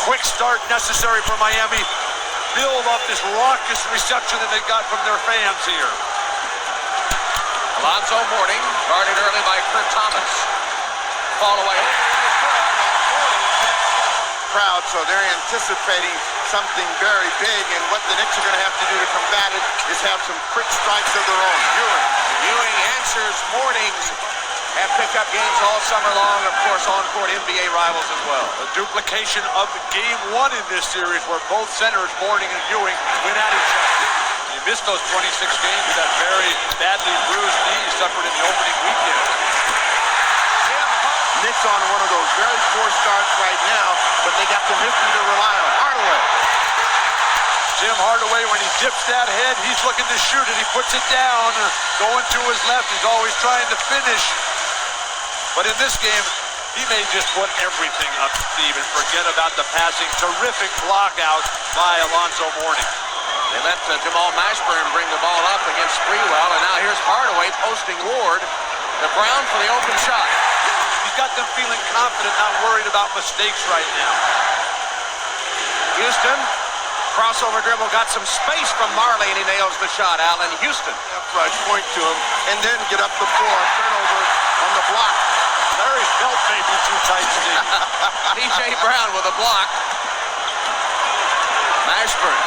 Quick start necessary for Miami. Build up this raucous reception that they got from their fans here. Alonzo Mourning, guarded early by Kurt Thomas. Fall away. Crowd, so they're anticipating something very big, and what the Knicks are going to have to do to combat it is have some quick strikes of their own. Ewing answers. Mournings have pickup games all summer long, of course, on-court NBA rivals as well. A duplication of game one in this series where both centers, Mourning and Ewing, went at each other. He missed those 26 games with that very badly bruised knee he suffered in the opening weekend. Knicks on one of those very poor starts right now, but they got some history to rely on. Hardaway. Tim Hardaway, when he dips that head, he's looking to shoot it. He puts it down, going to his left. He's always trying to finish. But in this game, he may just put everything up, Steve, and forget about the passing. Terrific block out by Alonzo Mourning. They let Jamal Mashburn bring the ball up against Sprewell, and now here's Hardaway posting Ward to Brown for the open shot. He's got them feeling confident, not worried about mistakes right now. Houston, crossover dribble, got some space from Marley, and he nails the shot. Allen Houston. Rush, point to him, and then get up the floor. Turnover on the block. Larry's belt may be too tight, Steve. P.J. Brown with a block. Mashburn,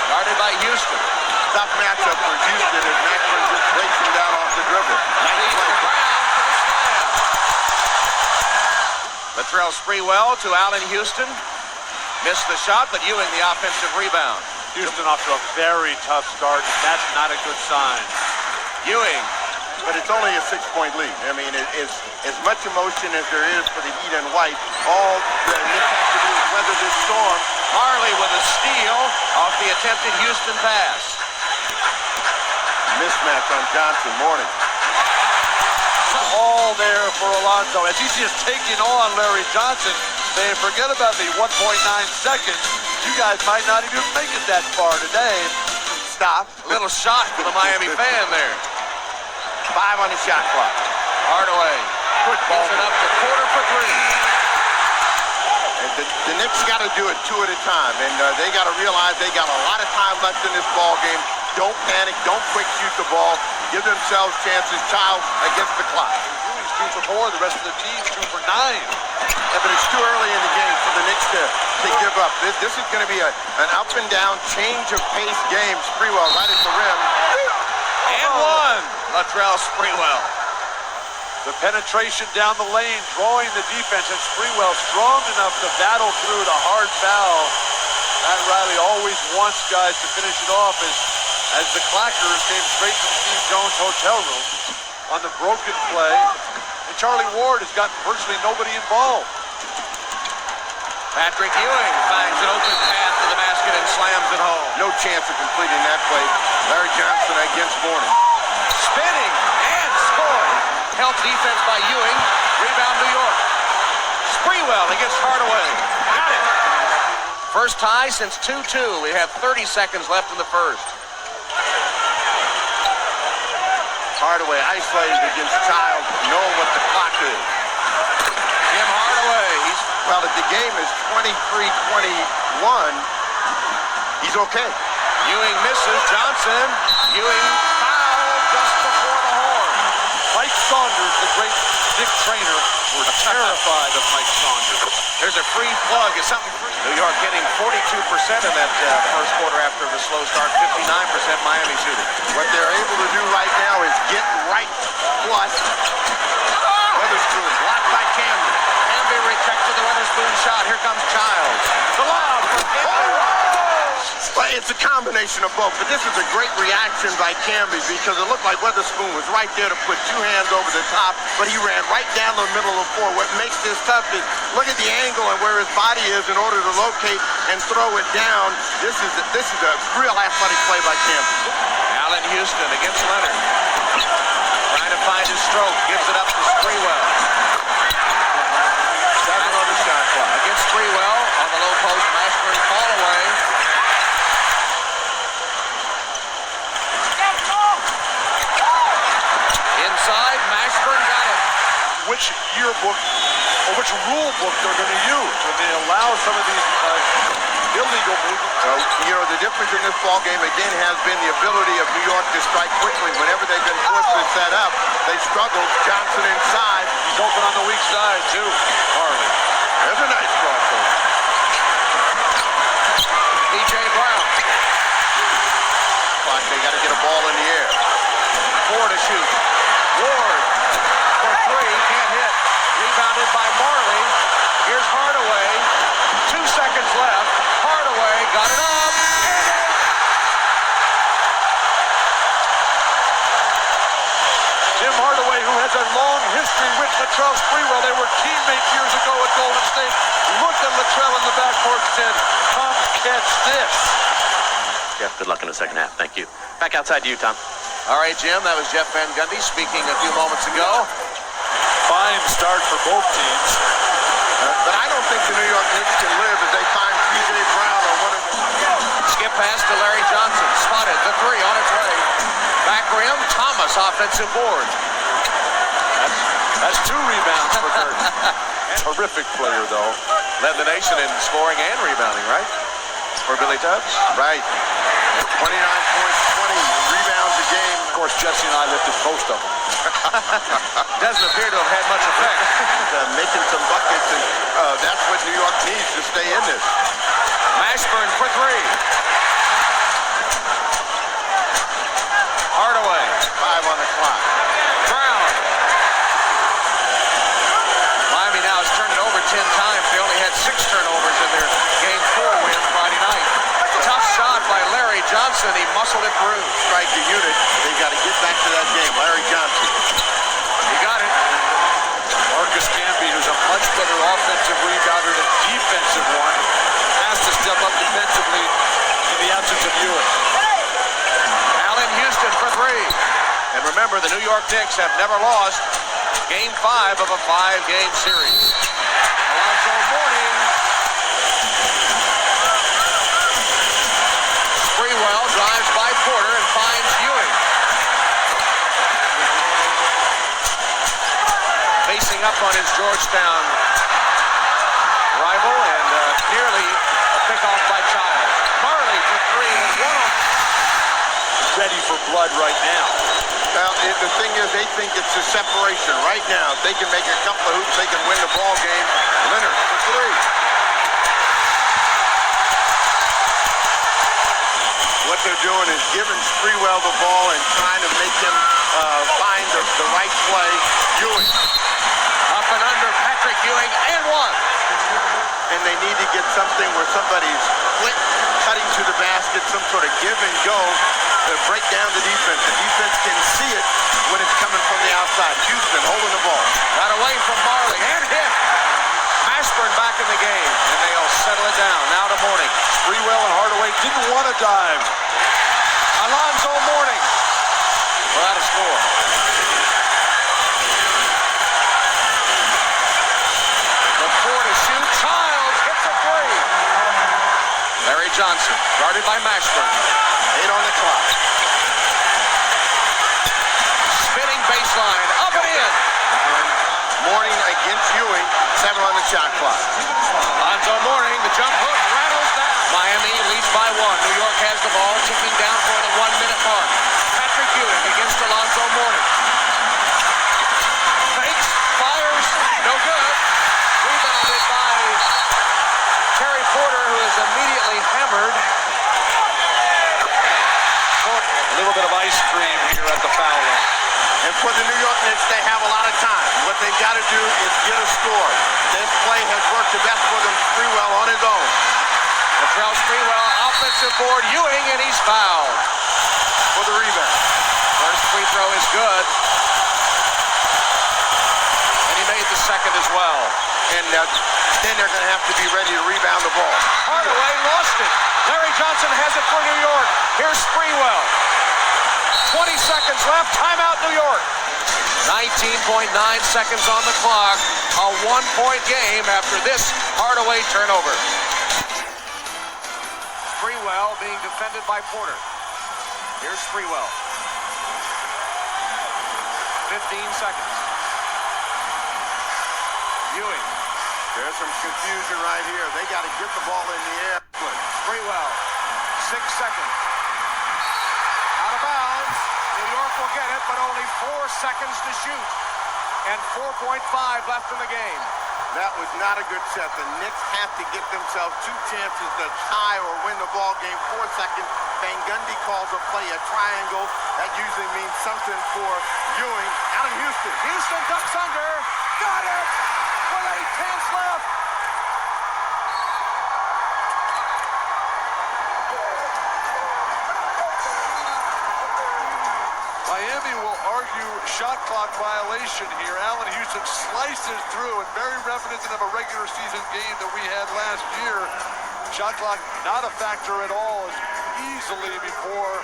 guarded by Houston. Tough matchup for Houston as Mashburn just breaks him down off the dribble. Nice play. Latrell Sprewell to Allen Houston. Missed the shot, but Ewing the offensive rebound. Houston off to a very tough start. That's not a good sign. Ewing. But it's only a 6-point lead. I mean, it's as much emotion as there is for the Heat and White. All the Knicks have to do is weather this storm. Harley with a steal off the attempted Houston pass. Mismatch on Johnson. Mourning. All there for Alonzo as he's just taking on Larry Johnson, saying, forget about the 1.9 seconds. You guys might not even make it that far today. Stop. A little shot for the Miami fan there. 5 on the shot clock. Hardaway. Quick ball. Gives it up to Porter for 3. And the Knicks got to do it 2 at a time, and they got to realize they got a lot of time left in this ball game. Don't panic. Don't quick shoot the ball. Give themselves chances. Child against the clock. Ewing's 2 for 4. The rest of the team's 2 for 9. Yeah, but it's too early in the game for the Knicks to give up. This is going to be an up and down, change of pace game. Sprewell right at the rim. And one. Latrell Sprewell. The penetration down the lane, drawing the defense, and Sprewell strong enough to battle through the hard foul. Pat Riley always wants guys to finish it off as the clackers came straight from Steve Jones' hotel room on the broken play. And Charlie Ward has got virtually nobody involved. Patrick Ewing finds an open path to the basket and slams it home. No chance of completing that play. Larry Johnson against Mourning. Spinning and scoring. Help defense by Ewing. Rebound New York. Sprewell against Hardaway. Got it. First tie since 2-2. We have 30 seconds left in the first. Hardaway isolated against Child, knowing what the clock is. Jim Hardaway. Well, if the game is 23-21, he's okay. Ewing misses. Johnson. Ewing foul just before the horn. Mike Saunders, the great Dick trainer, were terrified of Mike Saunders. There's a free plug. Is something free? New York getting 42% in that first quarter after the slow start. 59% Miami shooting. What they're able to do right now is get right plus. Weatherspoon blocked by Camby. Camby rejected the Weatherspoon shot. Here comes Childs. The lob from Camby. But it's a combination of both. But this is a great reaction by Camby because it looked like Weatherspoon was right there to put 2 hands over the top, but he ran right down the middle of the floor. What makes this tough is look at the angle and where his body is in order to locate and throw it down. This is a real athletic play by Camby. Allen Houston against Leonard. Trying to find his stroke. Gives it up to Sprewell. 7 on the shot clock. Against Sprewell on the low post. Mashburn fall away. Inside, Mashburn got it. Which yearbook or which rule book they're going to use when they allow some of these illegal movements. You know, the difference in this ball game again has been the ability of New York to strike quickly. Whenever they've been forced to set up, they struggled. Johnson inside. He's open on the weak side too. Harley. There's a nice crossover. E.J. Brown. But they got to get a ball in the air. 4 to shoot. Ward for 3, can't hit. Rebounded by Marley. Here's Hardaway. 2 seconds left. Hardaway got it up. Tim Hardaway, who has a long history with Latrell Sprewell. They were teammates years ago at Golden State. Looked at Latrell in the backcourt and said, "Come catch this." Jeff, good luck in the second half. Thank you. Back outside to you, Tom. All right, Jim, that was Jeff Van Gundy speaking a few moments ago. Fine start for both teams. But I don't think the New York Knicks can live if they find P.J. Brown or one of the... Skip pass to Larry Johnson. Spotted. The 3 on its way. Back rim. Thomas offensive board. That's 2 rebounds for Kurt. Terrific player, though. Led the nation in scoring and rebounding, right? For Billy Tubbs. Right. 29 points, 20 rebounds a game. Of course, Jesse and I lifted most of them. Doesn't appear to have had much effect. Making some buckets, and that's what New York needs to stay in this. Mashburn for 3. Hardaway. 5 on the clock. Brown. Miami now has turned it over 10 times. They only had 6 turnovers in their Game 4 win Friday night. Tough shot by Larry Johnson. He muscled it through. Strike the unit. They've got to get back to that game. Larry Johnson. He got it. Marcus Camby, who's a much better offensive rebounder than defensive one, has to step up defensively in the absence of Ewing. Allen Houston for 3. And remember, the New York Knicks have never lost Game 5 of a 5-game series. Alonzo Mourning. Sprewell drives by Porter and finds Ewing. Facing up on his Georgetown rival, and nearly a pickoff by Child. Marley for 3 and 1. Ready for blood right now. Well, the thing is, they think it's a separation right now. If they can make a couple of hoops, they can win the ball game. Leonard for 3. What they're doing is giving Sprewell the ball and trying to make him find the right play. Ewing. Up and under Patrick Ewing and 1. And they need to get something where somebody's split, cutting to the basket, some sort of give and go to break down the defense. The defense can see it when it's coming from the outside. Houston holding the ball. Got away from Marley and hit. Ashburn back in the game, and they'll settle it down. Now to Mourning. Sprewell and Hardaway didn't want to dive. Alonzo Mourning without a score. The 4 to shoot. Childs hits a 3. Larry Johnson guarded by Mashburn. 8 on the clock. Spinning baseline. Up and in. Mourning against Ewing. 7 on the shot clock. Alonzo Mourning. The jump hook rattles down. Miami leads by 1. New York has the ball, ticking down for the 1-minute mark. Patrick Ewing against Alonzo Mourning. Fakes, fires, no good. Rebounded by Terry Porter, who is immediately hammered. A little bit of ice cream here at the foul line. And for the New York Knicks, they have a lot of time. What they've got to do is get a score. This play has worked the best for them. Sprewell on his own. Latrell Sprewell, offensive board, Ewing, and he's fouled for the rebound. First free throw is good. And he made the second as well. And then they're going to have to be ready to rebound the ball. Hardaway lost it. Larry Johnson has it for New York. Here's Sprewell. 20 seconds left. Timeout, New York. 19.9 seconds on the clock. A 1-point game after this Hardaway turnover. Sprewell being defended by Porter. Here's Sprewell. 15 seconds. Ewing. There's some confusion right here. They got to get the ball in the air. Sprewell, 6 seconds. Out of bounds. New York will get it, but only 4 seconds to shoot. And 4.5 left in the game. That was not a good set. The Knicks have to get themselves 2 chances to tie or win the ball game. 4 seconds. Van Gundy calls a play a triangle. That usually means something for Ewing. Out of Houston. Houston ducks under. Got it! With 8 tenths left. Miami will argue shot clock violation here. Allen Houston slices through, and very reminiscent of a regular season game that we had last year. Shot clock not a factor at all, as easily before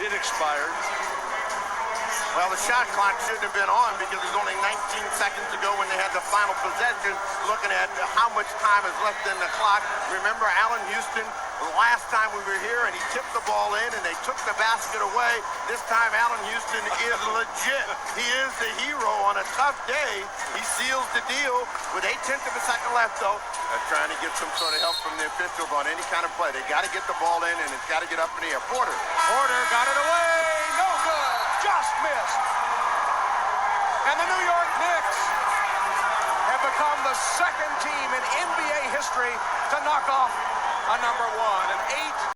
it expired. Well, the shot clock shouldn't have been on because there's only 19 seconds to go when they had the final possession. Looking at how much time is left in the clock. Remember Allen Houston, the last time we were here, and he tipped the ball in and they took the basket away. This time Allen Houston is legit. He is the hero on a tough day. He seals the deal with 8 tenths of a second left, though. They're trying to get some sort of help from the officials on any kind of play. They got to get the ball in, and it's got to get up in the air. Porter Got it away. No good. Just missed. And the New York Knicks have become the second team in NBA history to knock off a number 1. An 8